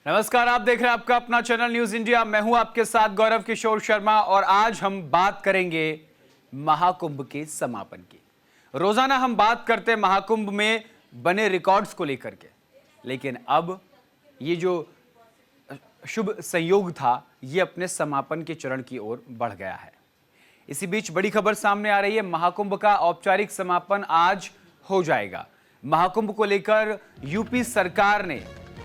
नमस्कार, आप देख रहे हैं आपका अपना चैनल न्यूज इंडिया। मैं हूं आपके साथ गौरव किशोर शर्मा और आज हम बात करेंगे महाकुंभ के समापन की। रोजाना हम बात करते हैं महाकुंभ में बने रिकॉर्ड्स को लेकर के, लेकिन अब ये जो शुभ संयोग था ये अपने समापन के चरण की ओर बढ़ गया है। इसी बीच बड़ी खबर सामने आ रही है, महाकुंभ का औपचारिक समापन आज हो जाएगा। महाकुंभ को लेकर यूपी सरकार ने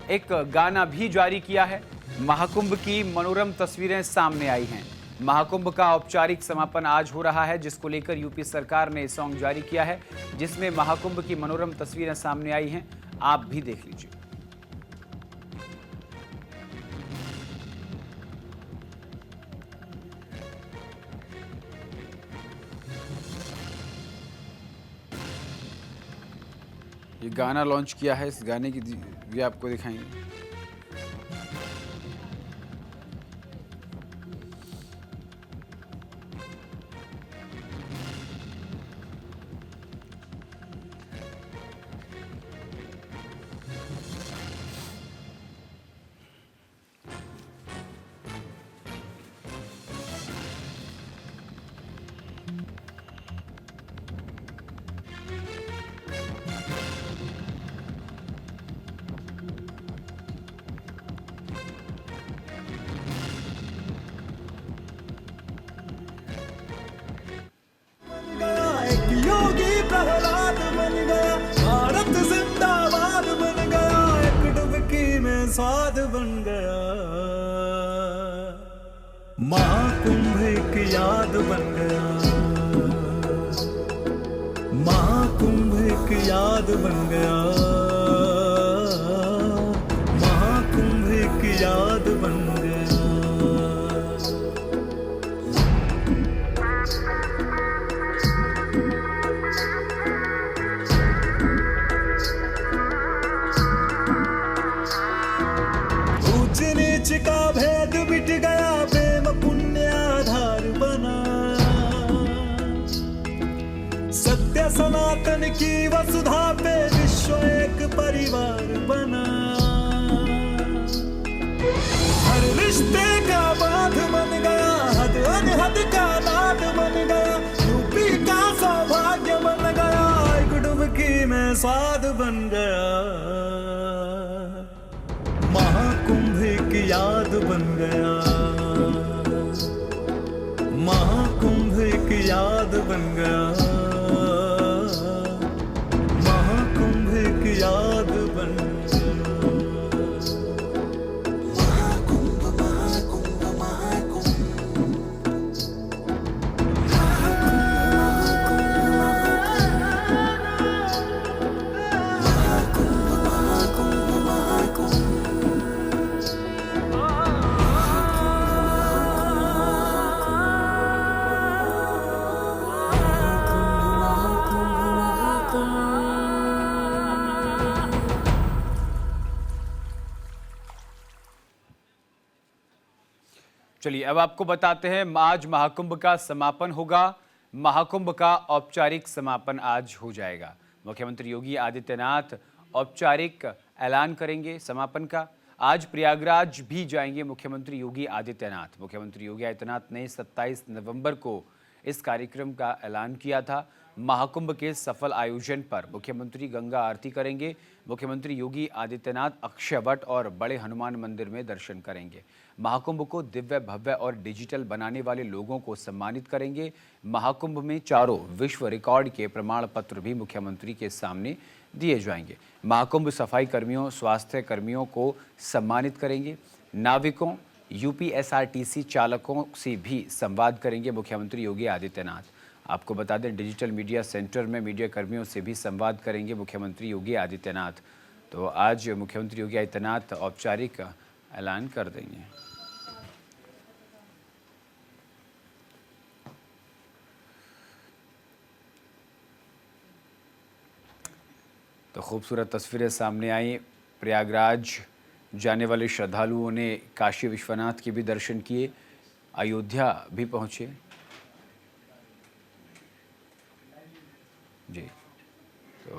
एक गाना भी जारी किया है। महाकुंभ की मनोरम तस्वीरें सामने आई हैं। महाकुंभ का औपचारिक समापन आज हो रहा है, जिसको लेकर यूपी सरकार ने सॉन्ग जारी किया है, जिसमें महाकुंभ की मनोरम तस्वीरें सामने आई हैं। आप भी देख लीजिए। ये गाना लॉन्च किया है, इस गाने की भी आपको दिखाएंगे। प्रहलाद बन गया, भारत जिंदाबाद बन गया, एक डुबकी में स्वाद बन गया। महाकुंभ एक याद बन गया, महाकुंभ एक याद बन गया, महाकुंभ एक याद बन गया। नीच का भेद मिट गया, प्रेम पुण्य आधार बना, सत्य सनातन की वसुधा पे विश्व एक परिवार बना। हर रिश्ते का बाध बन गया, हद अनहद का नाद बन गया, यूपी का सौभाग्य बन गया, एक डुबकी में स्वाद बन गया। महाकुंभ एक याद बन गया, महाकुंभ एक याद बन गया, महाकुंभ एक याद बन गया। महाकुंभ महाकुंभ महाकुंभ चलिए अब आपको बताते हैं, आज महाकुंभ का समापन होगा। महाकुंभ का औपचारिक समापन आज हो जाएगा। मुख्यमंत्री योगी आदित्यनाथ औपचारिक ऐलान करेंगे समापन का। आज प्रयागराज भी जाएंगे मुख्यमंत्री योगी आदित्यनाथ। मुख्यमंत्री योगी आदित्यनाथ ने 27 नवंबर को इस कार्यक्रम का ऐलान किया था। महाकुंभ के सफल आयोजन पर मुख्यमंत्री गंगा आरती करेंगे। मुख्यमंत्री योगी आदित्यनाथ अक्षयवट और बड़े हनुमान मंदिर में दर्शन करेंगे। महाकुंभ को दिव्य भव्य और डिजिटल बनाने वाले लोगों को सम्मानित करेंगे। महाकुंभ में चारों विश्व रिकॉर्ड के प्रमाण पत्र भी मुख्यमंत्री के सामने दिए जाएंगे। महाकुंभ सफाई कर्मियों, स्वास्थ्य कर्मियों को सम्मानित करेंगे। नाविकों, यूपीएसआरटीसी चालकों से भी संवाद करेंगे मुख्यमंत्री योगी आदित्यनाथ। आपको बता दें, डिजिटल मीडिया सेंटर में मीडिया कर्मियों से भी संवाद करेंगे मुख्यमंत्री योगी आदित्यनाथ। तो आज मुख्यमंत्री योगी आदित्यनाथ औपचारिक ऐलान कर देंगे। तो खूबसूरत तस्वीरें सामने आई। प्रयागराज जाने वाले श्रद्धालुओं ने काशी विश्वनाथ के भी दर्शन किए, अयोध्या भी पहुंचे। जी, तो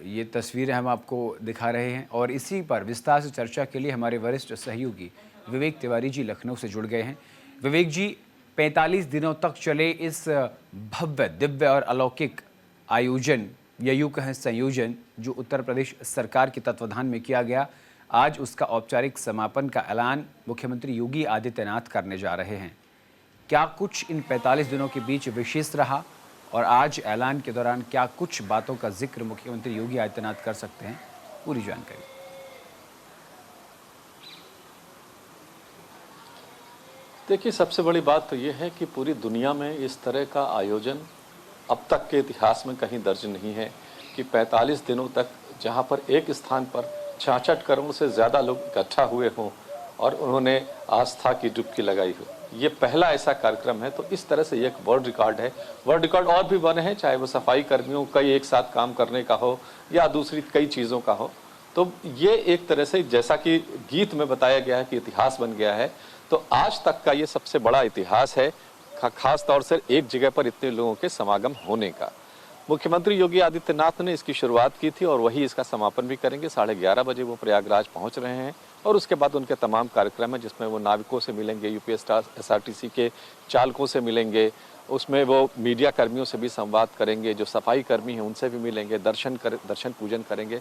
ये तस्वीरें हम आपको दिखा रहे हैं और इसी पर विस्तार से चर्चा के लिए हमारे वरिष्ठ सहयोगी विवेक तिवारी जी लखनऊ से जुड़ गए हैं। विवेक जी, 45 दिनों तक चले इस भव्य, दिव्य और अलौकिक आयोजन या यूँ कहें संयोजन जो उत्तर प्रदेश सरकार के तत्वाधान में किया गया, आज उसका औपचारिक समापन का ऐलान मुख्यमंत्री योगी आदित्यनाथ करने जा रहे हैं। क्या कुछ इन 45 दिनों के बीच विशेष रहा और आज ऐलान के दौरान क्या कुछ बातों का जिक्र मुख्यमंत्री योगी आदित्यनाथ कर सकते हैं? पूरी जानकारी। देखिए, सबसे बड़ी बात तो ये है कि पूरी दुनिया में इस तरह का आयोजन अब तक के इतिहास में कहीं दर्ज नहीं है कि 45 दिनों तक जहाँ पर एक स्थान पर 66 करोड़ से ज़्यादा लोग इकट्ठा हुए हों और उन्होंने आस्था की डुबकी लगाई हो। ये पहला ऐसा कार्यक्रम है, तो इस तरह से एक वर्ल्ड रिकॉर्ड है। वर्ल्ड रिकॉर्ड और भी बने हैं, चाहे वो सफाई कर्मियों का एक साथ काम करने का हो या दूसरी कई चीज़ों का हो। तो ये एक तरह से, जैसा कि गीत में बताया गया है कि इतिहास बन गया है, तो आज तक का ये सबसे बड़ा इतिहास है, खास तौर से एक जगह पर इतने लोगों के समागम होने का। मुख्यमंत्री योगी आदित्यनाथ ने इसकी शुरुआत की थी और वही इसका समापन भी करेंगे। 11:30 बजे वो प्रयागराज पहुंच रहे हैं और उसके बाद उनके तमाम कार्यक्रम हैं, जिसमें वो नाविकों से मिलेंगे, यूपी एसआरटीसी के चालकों से मिलेंगे, उसमें वो मीडिया कर्मियों से भी संवाद करेंगे, जो सफाई कर्मी हैं उनसे भी मिलेंगे, दर्शन पूजन करेंगे।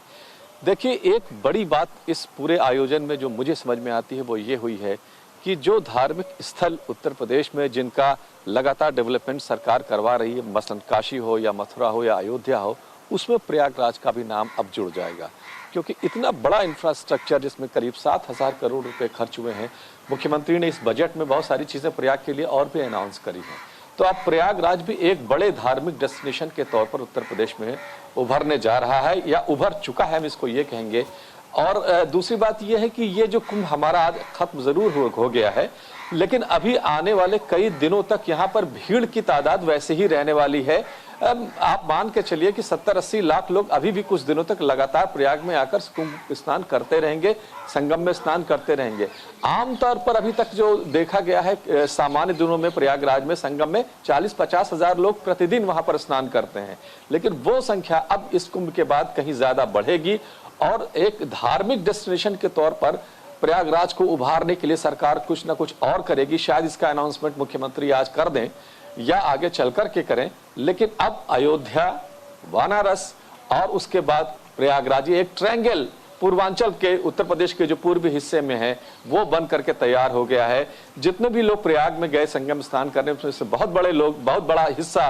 देखिए, एक बड़ी बात इस पूरे आयोजन में जो मुझे समझ में आती है वो ये हुई है कि जो धार्मिक स्थल उत्तर प्रदेश में जिनका लगातार डेवलपमेंट सरकार करवा रही है, मसलन काशी हो या मथुरा हो या अयोध्या हो, उसमें प्रयागराज का भी नाम अब जुड़ जाएगा, क्योंकि इतना बड़ा इंफ्रास्ट्रक्चर जिसमें करीब 7,000 करोड़ रुपए खर्च हुए हैं। मुख्यमंत्री ने इस बजट में बहुत सारी चीज़ें प्रयाग के लिए और भी अनाउंस करी हैं। तो अब प्रयागराज भी एक बड़े धार्मिक डेस्टिनेशन के तौर पर उत्तर प्रदेश में उभरने जा रहा है, या उभर चुका है, हम इसको ये कहेंगे। और दूसरी बात यह है कि ये जो कुंभ हमारा आज खत्म जरूर हो गया है, लेकिन अभी आने वाले कई दिनों तक यहाँ पर भीड़ की तादाद वैसे ही रहने वाली है। आप मान के चलिए कि 70-80 लाख लोग अभी भी कुछ दिनों तक लगातार प्रयाग में आकर कुंभ स्नान करते रहेंगे, संगम में स्नान करते रहेंगे। आमतौर पर अभी तक जो देखा गया है, सामान्य दिनों में प्रयागराज में संगम में 40-50 हजार लोग प्रतिदिन वहां पर स्नान करते हैं, लेकिन वो संख्या अब इस कुंभ के बाद कहीं ज्यादा बढ़ेगी और एक धार्मिक डेस्टिनेशन के तौर पर प्रयागराज को उभारने के लिए सरकार कुछ ना कुछ और करेगी। शायद इसका अनाउंसमेंट मुख्यमंत्री आज कर दें या आगे चल कर के करें, लेकिन अब अयोध्या, वाराणसी और उसके बाद प्रयागराज, एक ट्रायंगल पूर्वांचल के उत्तर प्रदेश के जो पूर्वी हिस्से में है वो बन करके तैयार हो गया है। जितने भी लोग प्रयाग में गए संगम स्नान करने, उसमें से बहुत बड़ा हिस्सा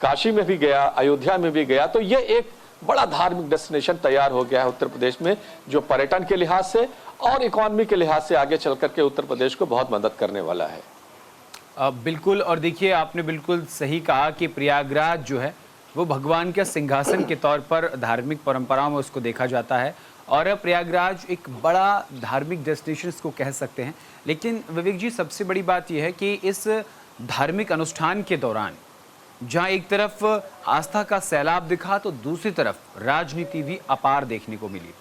काशी में भी गया, अयोध्या में भी गया। तो ये एक बड़ा धार्मिक डेस्टिनेशन तैयार हो गया है उत्तर प्रदेश में, जो पर्यटन के लिहाज से और इकोनॉमी के लिहाज से आगे चल करके उत्तर प्रदेश को बहुत मदद करने वाला है। बिल्कुल, और देखिए, आपने बिल्कुल सही कहा कि प्रयागराज जो है वो भगवान के सिंहासन के तौर पर धार्मिक परंपराओं में उसको देखा जाता है और प्रयागराज एक बड़ा धार्मिक डेस्टिनेशन को कह सकते हैं। लेकिन विवेक जी, सबसे बड़ी बात यह है कि इस धार्मिक अनुष्ठान के दौरान जहां एक तरफ आस्था का सैलाब दिखा तो दूसरी तरफ राजनीति भी अपार देखने को मिली।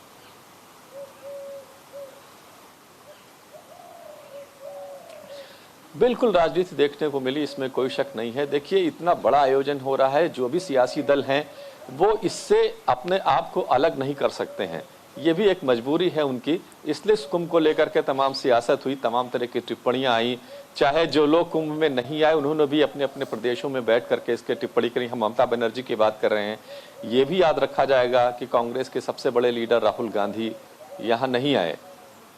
बिल्कुल राजनीति देखने को मिली, इसमें कोई शक नहीं है। देखिए, इतना बड़ा आयोजन हो रहा है, जो भी सियासी दल हैं वो इससे अपने आप को अलग नहीं कर सकते हैं, ये भी एक मजबूरी है उनकी। इसलिए इस कुंभ को लेकर के तमाम सियासत हुई, तमाम तरह की टिप्पणियां आई। चाहे जो लोग कुंभ में नहीं आए उन्होंने भी अपने अपने प्रदेशों में बैठ करके इसके टिप्पणी करी। हम ममता बनर्जी की बात कर रहे हैं। ये भी याद रखा जाएगा कि कांग्रेस के सबसे बड़े लीडर राहुल गांधी यहाँ नहीं आए।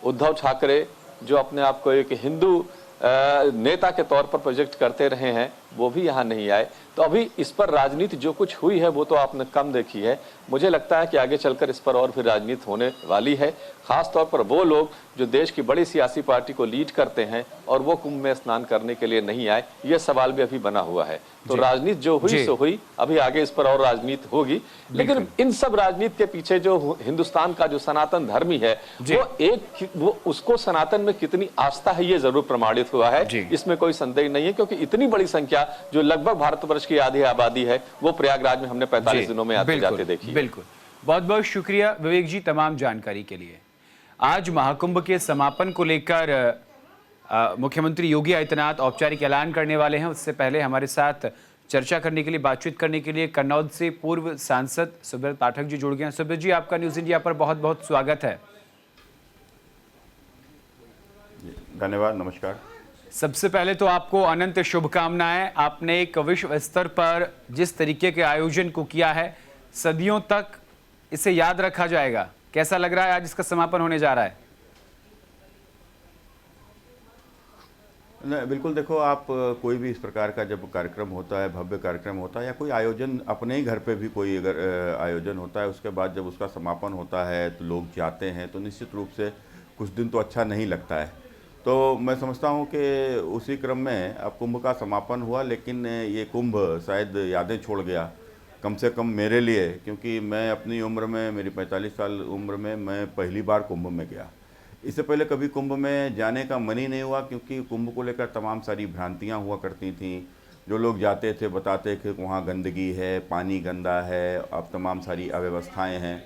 उद्धव ठाकरे, जो अपने आप को एक हिंदू नेता के तौर पर प्रोजेक्ट करते रहे हैं, वो भी यहाँ नहीं आए। तो अभी इस पर राजनीति जो कुछ हुई है वो तो आपने कम देखी है। मुझे लगता है कि आगे चलकर इस पर और भी राजनीति होने वाली है, खास तौर पर वो लोग जो देश की बड़ी सियासी पार्टी को लीड करते हैं और वो कुंभ में स्नान करने के लिए नहीं आए, ये सवाल भी अभी बना हुआ है। तो राजनीति जो हुई सो हुई, अभी आगे इस पर और राजनीति होगी। लेकिन इन सब राजनीति के पीछे जो हिंदुस्तान का जो सनातन धर्मी है वो उसको सनातन में कितनी आस्था है ये जरूर प्रमाणित हुआ है, इसमें कोई संदेह नहीं है। क्योंकि इतनी बड़ी संख्या जो लगभग भारतवर्ष की आधी आबादी है वो प्रयागराज में हमने 45 दिनों में आते जाते देखी। बिल्कुल, बहुत बहुत शुक्रिया विवेक जी तमाम जानकारी के लिए। आज महाकुंभ के समापन को लेकर मुख्यमंत्री योगी आदित्यनाथ औपचारिक ऐलान करने वाले हैं। उससे पहले हमारे साथ चर्चा करने के लिए, बातचीत करने के लिए कन्नौज से पूर्व सांसद सुब्रत पाठक जी जुड़ गए हैं। सुब्रत जी, आपका न्यूज़ इंडिया पर बहुत बहुत स्वागत है। धन्यवाद, नमस्कार। सबसे पहले तो आपको अनंत शुभकामनाएं। आपने एक विश्व स्तर पर जिस तरीके के आयोजन को किया है, सदियों तक इसे याद रखा जाएगा। कैसा लग रहा है आज इसका समापन होने जा रहा है? नहीं, बिल्कुल। देखो, आप कोई भी इस प्रकार का जब कार्यक्रम होता है, भव्य कार्यक्रम होता है, या कोई आयोजन अपने ही घर पे भी कोई अगर आयोजन होता है, उसके बाद जब उसका समापन होता है तो लोग जाते हैं, तो निश्चित रूप से कुछ दिन तो अच्छा नहीं लगता है। तो मैं समझता हूँ कि उसी क्रम में अब कुंभ का समापन हुआ, लेकिन ये कुंभ शायद यादें छोड़ गया, कम से कम मेरे लिए, क्योंकि मैं अपनी उम्र में, मेरी 45 साल उम्र में मैं पहली बार कुंभ में गया। इससे पहले कभी कुंभ में जाने का मन ही नहीं हुआ, क्योंकि कुंभ को लेकर तमाम सारी भ्रांतियां हुआ करती थीं। जो लोग जाते थे बताते कि वहाँ गंदगी है, पानी गंदा है, अब तमाम सारी अव्यवस्थाएं हैं,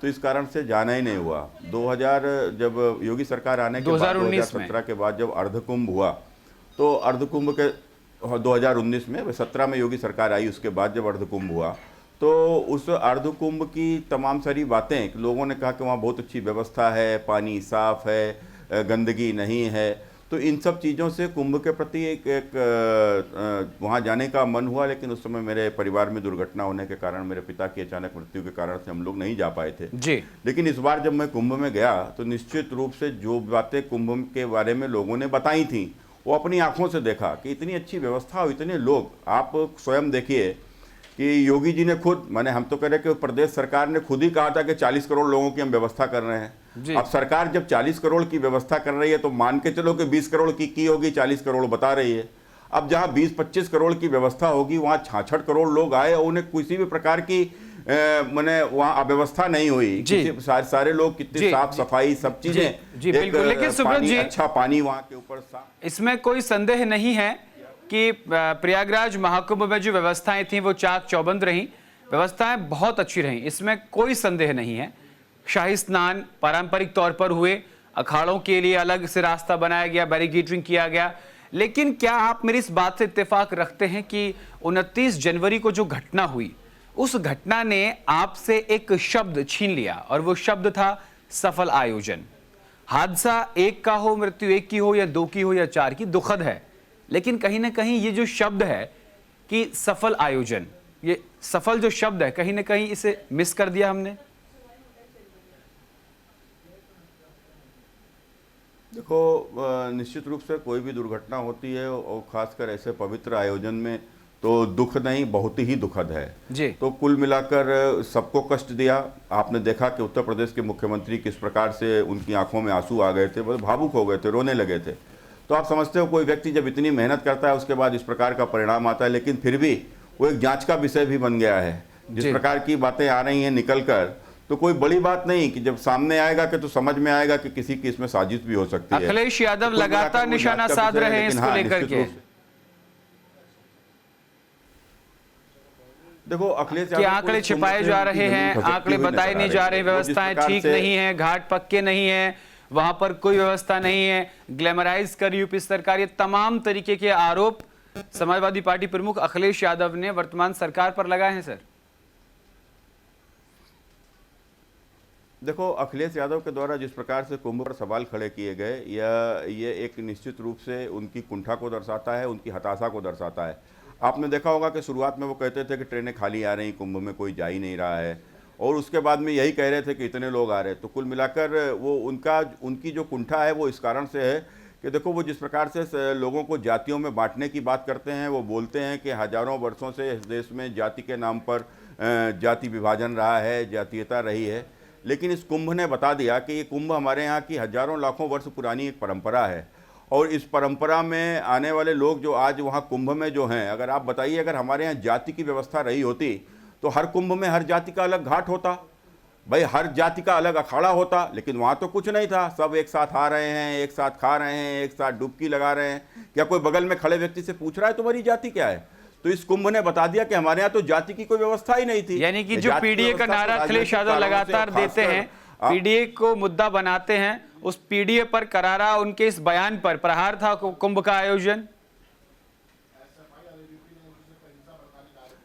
तो इस कारण से जाना ही नहीं हुआ। 2000 जब योगी सरकार आने के बाद 2017 के बाद जब अर्धकुंभ हुआ, तो अर्धकुंभ के 2019 में, 17 में योगी सरकार आई, उसके बाद जब अर्धकुंभ हुआ, तो उस अर्धकुंभ की तमाम सारी बातें, लोगों ने कहा कि वहाँ बहुत अच्छी व्यवस्था है, पानी साफ है, गंदगी नहीं है, तो इन सब चीज़ों से कुंभ के प्रति एक वहाँ जाने का मन हुआ। लेकिन उस समय मेरे परिवार में दुर्घटना होने के कारण, मेरे पिता की अचानक मृत्यु के कारण से हम लोग नहीं जा पाए थे जी। लेकिन इस बार जब मैं कुंभ में गया, तो निश्चित रूप से जो बातें कुंभ के बारे में लोगों ने बताई थी, वो अपनी आंखों से देखा कि इतनी अच्छी व्यवस्था और इतने लोग। आप स्वयं देखिए कि योगी जी ने खुद, माने हम तो कह रहे कि प्रदेश सरकार ने खुद ही कहा था कि 40 करोड़ लोगों की हम व्यवस्था कर रहे हैं। अब सरकार जब 40 करोड़ की व्यवस्था कर रही है, तो मान के चलो कि 20 करोड़ की होगी, 40 करोड़ बता रही है। अब जहां 20-25 करोड़ की व्यवस्था होगी, वहां 66 करोड़ लोग आए और उन्हें किसी भी प्रकार की माने वहां अव्यवस्था नहीं हुई। सारे लोग कितनी साफ सफाई, सब चीजें जी बिल्कुल। लेकिन सुब्रत जी, अच्छा पानी वहां के ऊपर साफ, इसमें कोई संदेह नहीं है कि प्रयागराज महाकुंभ में जो व्यवस्थाएं थी वो चाक चौबंद रहीं, व्यवस्थाएं बहुत अच्छी रहीं, इसमें कोई संदेह नहीं है। शाही स्नान पारंपरिक तौर पर हुए, अखाड़ों के लिए अलग से रास्ता बनाया गया, बैरिकेडिंग किया गया। लेकिन क्या आप मेरी इस बात से इत्तेफाक रखते हैं कि 29 जनवरी को जो घटना हुई, उस घटना ने आपसे एक शब्द छीन लिया, और वो शब्द था सफल आयोजन। हादसा एक का हो, मृत्यु एक की हो, या 2 की हो, या 4 की, दुखद है, लेकिन कहीं ना कहीं ये जो शब्द है कि सफल आयोजन, ये सफल जो शब्द है, कहीं ना कहीं इसे मिस कर दिया हमने। देखो, निश्चित रूप से कोई भी दुर्घटना होती है, और खासकर ऐसे पवित्र आयोजन में, तो दुख नहीं, बहुत ही दुखद है जी। तो कुल मिलाकर सबको कष्ट दिया। आपने देखा कि उत्तर प्रदेश के मुख्यमंत्री किस प्रकार से उनकी आंखों में आंसू आ गए थे, बहुत भावुक हो गए थे, रोने लगे थे। तो आप समझते हो, कोई व्यक्ति जब इतनी मेहनत करता है, उसके बाद इस प्रकार का परिणाम आता है, लेकिन फिर भी वो एक जांच का विषय भी बन गया है। जिस प्रकार की बातें आ रही हैं निकल कर, तो कोई बड़ी बात नहीं कि जब सामने आएगा कि तो समझ में आएगा कि किसी की इसमें साजिश भी हो सकती है। अखिलेश यादव लगातार निशाना साध रहे हैं इसको लेकर के। देखो, अखिलेश यादव आंकड़े छिपाए जा रहे हैं, आंकड़े बताए नहीं जा रहे, व्यवस्थाएं ठीक नहीं है, घाट पक्के नहीं है, वहां पर कोई व्यवस्था नहीं है, ग्लैमराइज कर यूपी सरकार, ये तमाम तरीके के आरोप समाजवादी पार्टी प्रमुख अखिलेश यादव ने वर्तमान सरकार पर लगाए हैं। सर देखो, अखिलेश यादव के द्वारा जिस प्रकार से कुंभ पर सवाल खड़े किए गए, ये एक निश्चित रूप से उनकी कुंठा को दर्शाता है, उनकी हताशा को दर्शाता है। आपने देखा होगा कि शुरुआत में वो कहते थे कि ट्रेनें खाली आ रही, कुंभ में कोई जा ही नहीं रहा है, और उसके बाद में यही कह रहे थे कि इतने लोग आ रहे। तो कुल मिलाकर वो उनकी जो कुंठा है, वो इस कारण से है कि देखो, वो जिस प्रकार से लोगों को जातियों में बांटने की बात करते हैं, वो बोलते हैं कि हजारों वर्षों से इस देश में जाति के नाम पर जाति विभाजन रहा है, जातीयता रही है। लेकिन इस कुंभ ने बता दिया कि ये कुंभ हमारे यहाँ की हजारों लाखों वर्ष पुरानी एक परंपरा है, और इस परंपरा में आने वाले लोग जो आज वहाँ कुंभ में जो हैं, अगर आप बताइए, अगर हमारे यहाँ जाति की व्यवस्था रही होती तो हर कुंभ में हर जाति का अलग घाट होता, भाई हर जाति का अलग अखाड़ा होता। लेकिन वहाँ तो कुछ नहीं था, सब एक साथ आ रहे हैं, एक साथ खा रहे हैं, एक साथ डुबकी लगा रहे हैं। क्या कोई बगल में खड़े व्यक्ति से पूछ रहा है तुम्हारी जाति क्या है? तो इस कुंभ ने बता दिया कि हमारे यहाँ तो जाति की कोई व्यवस्था ही नहीं थी। यानी कि जो पीडीए का नारा अखिलेश यादव लगातार देते हैं, पीडीए को मुद्दा बनाते हैं, उस पीडीए पर करारा उनके इस बयान पर प्रहार था कुंभ का आयोजन।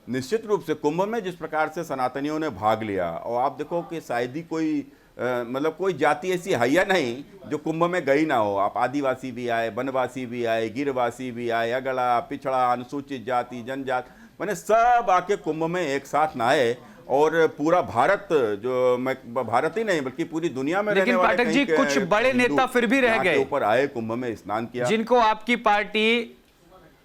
निश्चित रूप से कुंभ में जिस प्रकार से सनातनियों ने भाग लिया, और आप देखो कि शायद ही कोई मतलब कोई जाति ऐसी है या नहीं जो कुंभ में गई ना हो। आप आदिवासी भी आए, वनवासी भी आए, गिरवासी भी आए, अगड़ा पिछड़ा अनुसूचित जाति जनजाति, मैंने सब आके कुंभ में एक साथ नहाए। और पूरा भारत, जो मैं भारत ही नहीं बल्कि पूरी दुनिया में लेकिन रहने वाले पाठक जी, कहीं कुछ बड़े हिंदू नेता फिर भी रह यहाँ के गए ऊपर आए, कुंभ में स्नान किया, जिनको आपकी पार्टी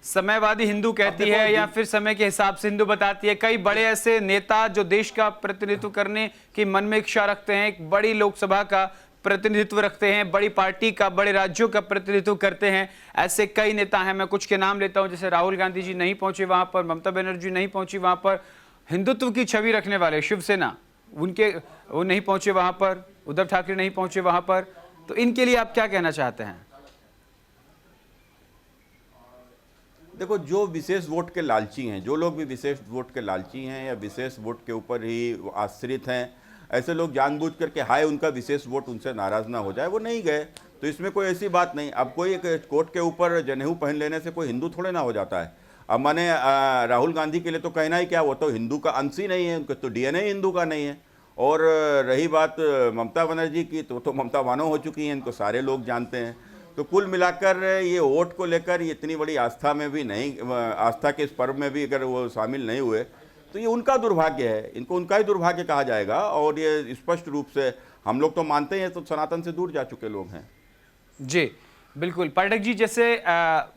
समयवादी हिंदू कहती है या फिर समय के हिसाब से हिंदू बताती है। कई बड़े ऐसे नेता जो देश का प्रतिनिधित्व करने की मन में इच्छा रखते हैं, एक बड़ी लोकसभा का प्रतिनिधित्व रखते हैं, बड़ी पार्टी का, बड़े राज्यों का प्रतिनिधित्व करते हैं, ऐसे कई नेता हैं। मैं कुछ के नाम लेता हूं, जैसे राहुल गांधी जी नहीं पहुंचे वहां पर, ममता बनर्जी नहीं पहुंची वहां पर, हिंदुत्व की छवि रखने वाले शिवसेना वो नहीं पहुंचे वहां पर, उद्धव ठाकरे नहीं पहुंचे वहां पर। तो इनके लिए आप क्या कहना चाहते हैं? देखो, जो विशेष वोट के लालची हैं, जो लोग भी विशेष वोट के लालची हैं या विशेष वोट के ऊपर ही आश्रित हैं, ऐसे लोग जानबूझ करके हाय उनका विशेष वोट उनसे नाराज ना हो जाए, वो नहीं गए। तो इसमें कोई ऐसी बात नहीं। अब कोई एक कोट के ऊपर जनेऊ पहन लेने से कोई हिंदू थोड़े ना हो जाता है। अब मैंने राहुल गांधी के लिए तो कहना ही क्या, वो तो हिंदू का अंश ही नहीं है, उनका तो डीएनए हिंदू का नहीं है। और रही बात ममता बनर्जी की, तो ममता वानो हो चुकी हैं, इनको सारे लोग जानते हैं। तो कुल मिलाकर ये वोट को लेकर ये इतनी बड़ी आस्था में भी नहीं, आस्था के इस पर्व में भी अगर वो शामिल नहीं हुए तो ये उनका दुर्भाग्य है, इनको उनका ही दुर्भाग्य कहा जाएगा। और ये स्पष्ट रूप से हम लोग तो मानते हैं, तो सनातन से दूर जा चुके लोग हैं। जी बिल्कुल। पाठक जी, जैसे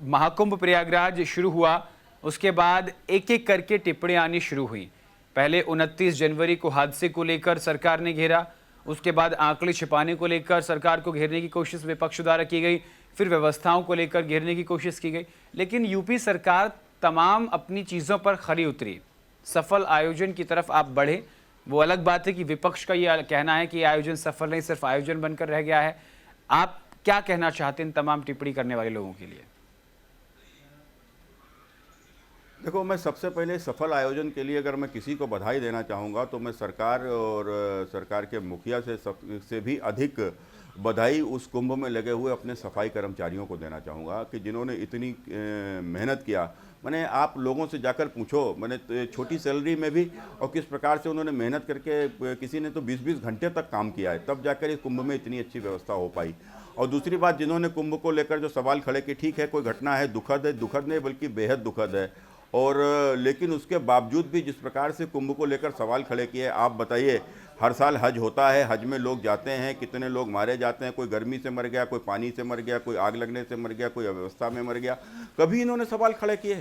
महाकुंभ प्रयागराज शुरू हुआ, उसके बाद एक एक करके टिप्पणियां आनी शुरू हुई। पहले 29 जनवरी को हादसे को लेकर सरकार ने घेरा, उसके बाद आंकड़े छिपाने को लेकर सरकार को घेरने की कोशिश विपक्ष द्वारा की गई, फिर व्यवस्थाओं को लेकर घेरने की कोशिश की गई। लेकिन यूपी सरकार तमाम अपनी चीज़ों पर खरी उतरी, सफल आयोजन की तरफ आप बढ़े। वो अलग बात है कि विपक्ष का ये कहना है कि ये आयोजन सफल नहीं, सिर्फ आयोजन बनकर रह गया है। आप क्या कहना चाहते हैं इन तमाम टिप्पणी करने वाले लोगों के लिए? देखो, मैं सबसे पहले सफल आयोजन के लिए अगर मैं किसी को बधाई देना चाहूँगा तो मैं सरकार और सरकार के मुखिया से भी अधिक बधाई उस कुंभ में लगे हुए अपने सफाई कर्मचारियों को देना चाहूँगा कि जिन्होंने इतनी मेहनत किया। मैंने आप लोगों से जाकर पूछो, मैंने छोटी सैलरी में भी, और किस प्रकार से उन्होंने मेहनत करके, किसी ने तो 20-20 घंटे तक काम किया है, तब जाकर इस कुंभ में इतनी अच्छी व्यवस्था हो पाई। और दूसरी बात, जिन्होंने कुंभ को लेकर जो सवाल खड़े किए, ठीक है कोई घटना है, दुखद है, दुखद नहीं बल्कि बेहद दुखद है, और लेकिन उसके बावजूद भी जिस प्रकार से कुंभ को लेकर सवाल खड़े किए, आप बताइए, हर साल हज होता है, हज में लोग जाते हैं, कितने लोग मारे जाते हैं, कोई गर्मी से मर गया, कोई पानी से मर गया, कोई आग लगने से मर गया, कोई अव्यवस्था में मर गया। कभी इन्होंने सवाल खड़े किए?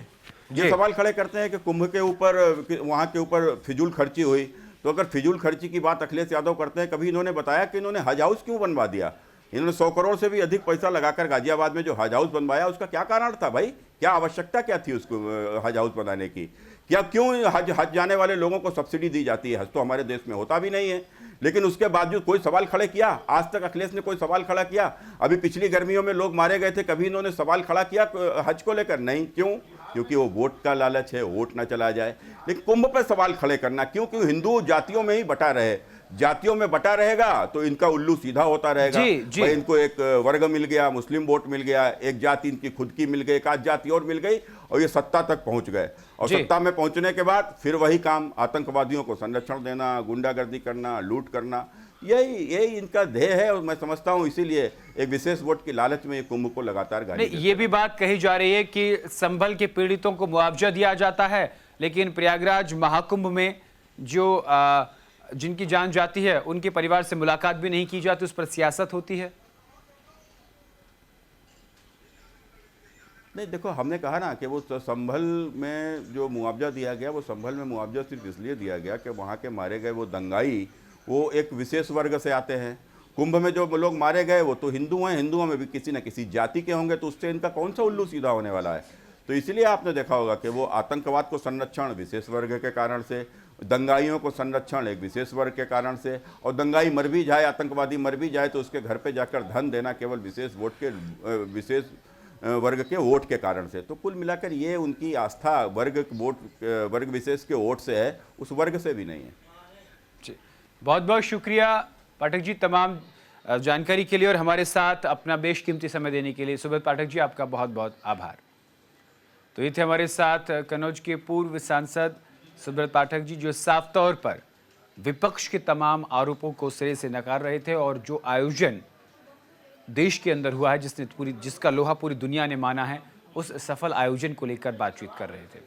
ये सवाल खड़े करते हैं कि कुंभ के ऊपर, वहाँ के ऊपर फिजूल खर्ची हुई। तो अगर फिजूल खर्ची की बात अखिलेश यादव करते हैं, कभी इन्होंने बताया कि इन्होंने हज हाउस क्यों बनवा दिया? इन्होंने 100 करोड़ से भी अधिक पैसा लगाकर गाजियाबाद में जो हज हाउस बनवाया, उसका क्या कारण था भाई? क्या आवश्यकता क्या थी उसको हज हाउस बनाने की? क्या क्यों हज जाने वाले लोगों को सब्सिडी दी जाती है? हज तो हमारे देश में होता भी नहीं है, लेकिन उसके बावजूद कोई सवाल खड़े किया? आज तक अखिलेश ने कोई सवाल खड़ा किया? अभी पिछली गर्मियों में लोग मारे गए थे, कभी इन्होंने सवाल खड़ा किया हज को लेकर? नहीं। क्यों? क्योंकि वो वोट का लालच है, वोट ना चला जाए। लेकिन कुंभ पर सवाल खड़े करना क्यों? क्यों हिंदू जातियों में ही बटा रहे, जातियों में बटा रहेगा तो इनका उल्लू सीधा होता रहेगा। भाई इनको एक वर्ग मिल गया, मुस्लिम वोट मिल गया, एक जाति इनकी खुद की मिल गई, एक आध जाति और मिल गई, और ये सत्ता तक पहुंच गए। और सत्ता में पहुंचने के बाद फिर वही काम, आतंकवादियों को संरक्षण देना, गुंडागर्दी करना, लूट करना, यही इनका ध्येय है। और मैं समझता हूं इसीलिए एक विशेष वोट की लालच में ये कुंभ को लगातार गाली देते हैं। ये भी बात कही जा रही है कि संभल के पीड़ितों को मुआवजा दिया जाता है, लेकिन प्रयागराज महाकुंभ में जो जिनकी जान जाती है उनके परिवार से मुलाकात भी नहीं की जाती, उस पर सियासत होती है। नहीं, देखो, हमने कहा ना कि वो संभल में जो मुआवजा दिया गया, वो संभल में मुआवजा सिर्फ इसलिए दिया गया कि वहाँ के मारे गए वो दंगाई, वो एक विशेष वर्ग से आते हैं। कुंभ में जो लोग मारे गए वो तो हिंदू हैं, हिंदुओं में भी किसी न किसी जाति के होंगे, तो उससे इनका कौन सा उल्लू सीधा होने वाला है? तो इसलिए आपने देखा होगा कि वो आतंकवाद को संरक्षण विशेष वर्ग के कारण से, दंगाइयों को संरक्षण एक विशेष वर्ग के कारण से, और दंगाई मर भी जाए, आतंकवादी मर भी जाए, तो उसके घर पे जाकर धन देना केवल विशेष विशेष वर्ग के वोट के कारण से। तो कुल मिलाकर ये उनकी आस्था वर्ग विशेष के वोट से है, उस वर्ग से भी नहीं है। जी, बहुत बहुत शुक्रिया पाठक जी तमाम जानकारी के लिए और हमारे साथ अपना बेशकीमती समय देने के लिए। सुब्रत पाठक जी, आपका बहुत बहुत आभार। तो ये थे हमारे साथ कन्नौज के पूर्व सांसद सुब्रत पाठक जी, जो साफ तौर पर विपक्ष के तमाम आरोपों को सिरे से नकार रहे थे और जो आयोजन देश के अंदर हुआ है, जिसका लोहा पूरी दुनिया ने माना है, उस सफल आयोजन को लेकर बातचीत कर रहे थे।